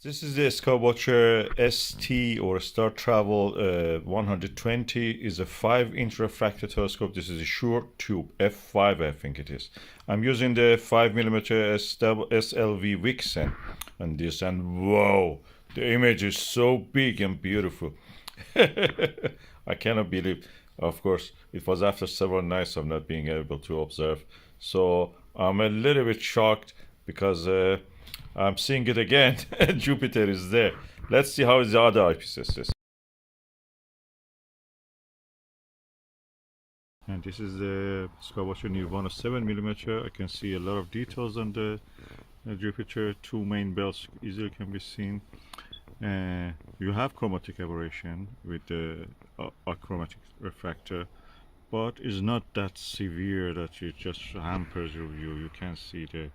This is the Skywatcher ST or Startravel 120 is a 5-inch refractor telescope. This is a short tube f5, I think it is. I'm using the 5mm SLV Vixen on this, and wow, the image is so big and beautiful. I cannot believe. Of course, it was after several nights of not being able to observe, so I'm a little bit shocked because I'm seeing it again. Jupiter is there. Let's see how the other eyepieces is. And this is the Skywatcher Nirvana 7mm. I can see a lot of details on the Jupiter. Two main bells easily can be seen. You have chromatic aberration with the Achromatic Refractor, but it's not that severe that it just hampers your view. You can see the,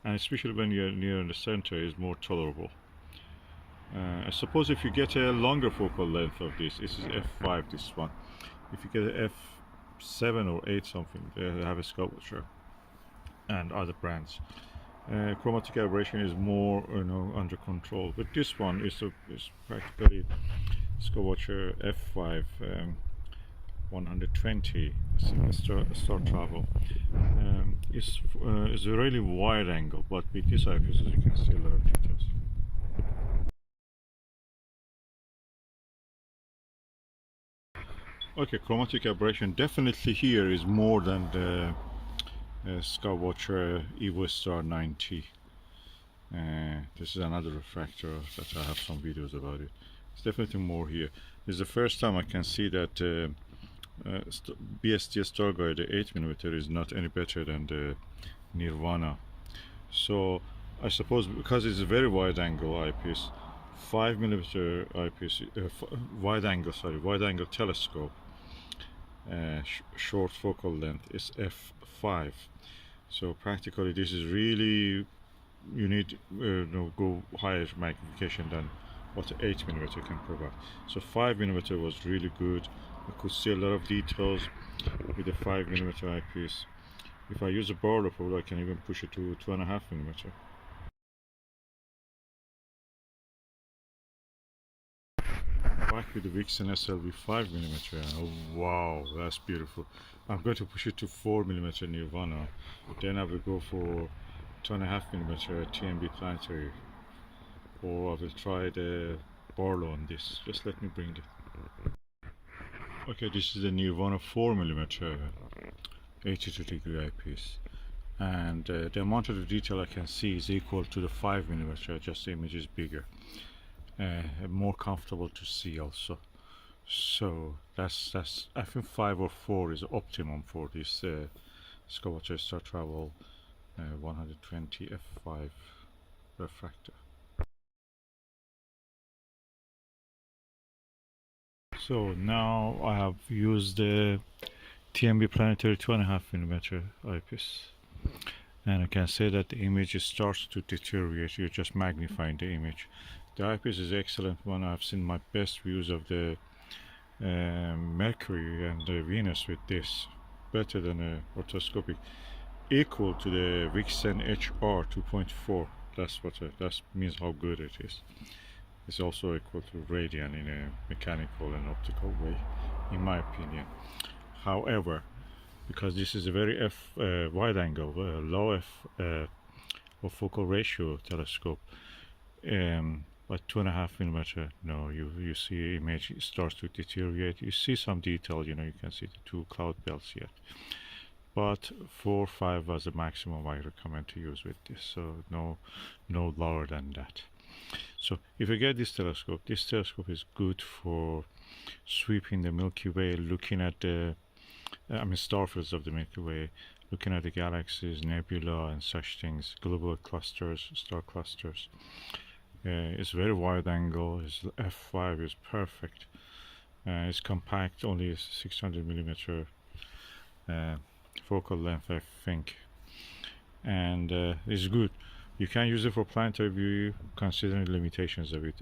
and especially when you're near in the center, is more tolerable. I suppose if you get a longer focal length of this is f5, this one. If you get a f7 or 8 something, they have a Skywatcher and other brands. Chromatic aberration is more, under control. But this one is practically Skywatcher f5 120 Startravel. It's a really wide angle, but with this eyepiece you can see a lot of details. Okay, chromatic aberration definitely here is more than the Skywatcher Evo Star 90. This is another refractor that I have some videos about it. It's definitely more here. This is the first time I can see that BST Starguider 8mm is not any better than the Nirvana. So I suppose because it's a very wide angle eyepiece, 5mm eyepiece, wide angle telescope, short focal length is f5. So practically this is really, you need go higher magnification than what 8mm can provide. So 5mm was really good. I could see a lot of details with the 5mm eyepiece. If I use a Barlow probe, I can even push it to 2.5mm. Back with the Vixen SLV 5mm. Oh, wow, that's beautiful. I'm going to push it to 4mm Nirvana. Then I will go for 2.5mm TMB Planetary, or I will try the Barlow on this. Just let me bring it. Okay, this is the Nirvana 4mm 82-degree eyepiece, and the amount of the detail I can see is equal to the 5mm, just the image is bigger. More comfortable to see also. So that's I think 5 or 4 is optimum for this Skywatcher Startravel 120 f5 refractor. So now I have used the TMB Planetary 2.5mm eyepiece, and I can say that the image starts to deteriorate. You're just magnifying the image. The eyepiece is excellent one. I've seen my best views of the Mercury and the Venus with this, better than a orthoscopic, equal to the Vixen HR 2.4. That means how good it is. It's also equal to Radian in a mechanical and optical way, in my opinion. However, because this is a very wide angle, low f or focal ratio telescope, but 2.5mm, no, you see image starts to deteriorate. You see some detail, you can see the 2 cloud belts yet. But 4 or 5 was the maximum I recommend to use with this, so no lower than that. So if you get this telescope is good for sweeping the Milky Way, looking at the starfields of the Milky Way, looking at the galaxies, nebula and such things, global clusters, star clusters. It's very wide angle. Its f5 is perfect. It's compact, only 600mm focal length, I think, and it's good. You can use it for planetary view, considering the limitations of it.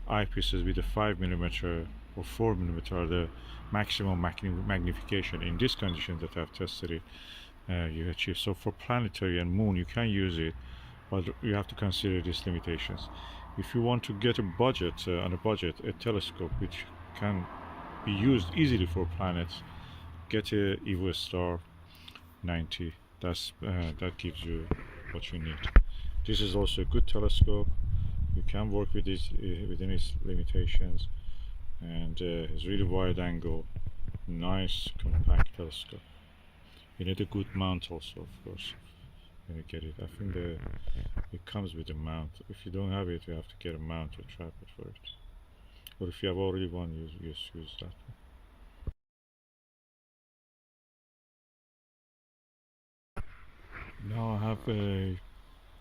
Eyepieces with a 5mm or 4mm are the maximum magnification in this condition that I've tested it. You achieve. So for planetary and moon, you can use it, but you have to consider these limitations. If you want to get a budget, on a budget, a telescope which can be used easily for planets, get a EVO Star 90. That gives you what you need. This is also a good telescope. You can work with this within its limitations, and it's really wide angle, nice compact telescope. You need a good mount also, of course, when you get it. I think it comes with a mount. If you don't have it, you have to get a mount or tripod for it. Or if you have already one, use that one. Now I have a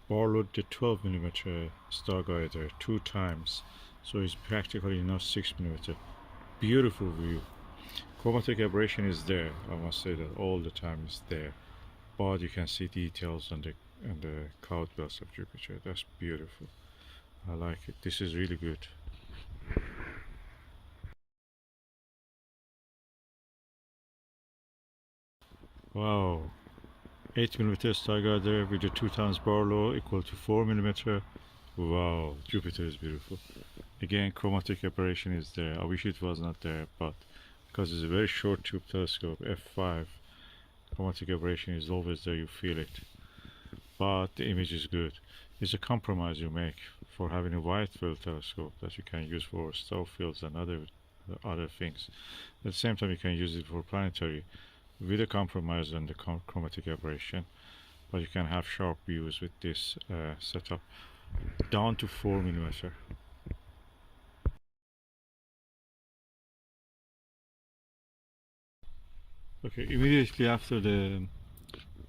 Barlow the 12mm Starguider 2 times, so it's practically not 6mm. Beautiful view. Chromatic aberration is there, I must say that all the time is there, but you can see details on the cloud belts of Jupiter. That's beautiful. I like it. This is really good. Wow. 8mm Starguider with the 2 times Barlow equal to 4mm. Wow, Jupiter is beautiful. Again, chromatic aberration is there. I wish it was not there, but because it's a very short tube telescope, f5, chromatic aberration is always there, you feel it. But the image is good. It's a compromise you make for having a wide field telescope that you can use for star fields and other things. At the same time, you can use it for planetary, with a compromise on the chromatic aberration, but you can have sharp views with this setup down to 4mm. Okay, immediately after the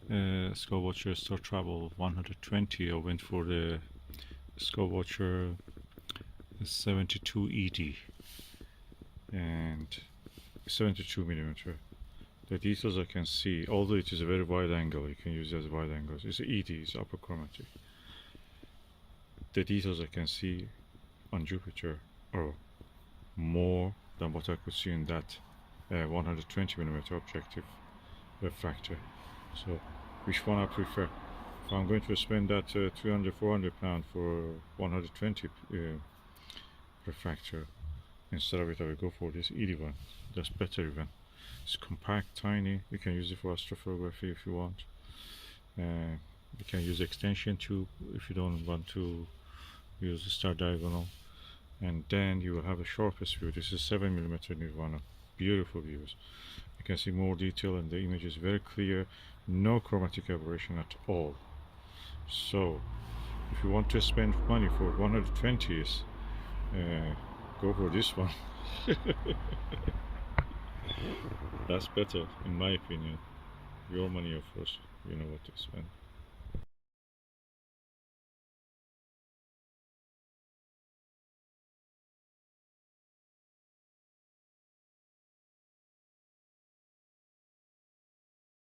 Skywatcher Startravel 120, I went for the Skywatcher 72 ED and 72mm. The details I can see, although it is a very wide angle, you can use it as wide angles. It's ED, it's apochromatic. The details I can see on Jupiter are more than what I could see in that 120mm objective refractor. So, which one I prefer? If I'm going to spend that 300-400 pound for 120 refractor, instead of it I will go for this ED one. That's better even. It's compact, tiny. You can use it for astrophotography if you want. You can use extension tube if you don't want to use the star diagonal. And then you will have the sharpest view. This is 7mm Nirvana. Beautiful views. You can see more detail and the image is very clear. No chromatic aberration at all. So, if you want to spend money for 120s, go for this one. That's better, in my opinion. Your money, of course, you know what to spend.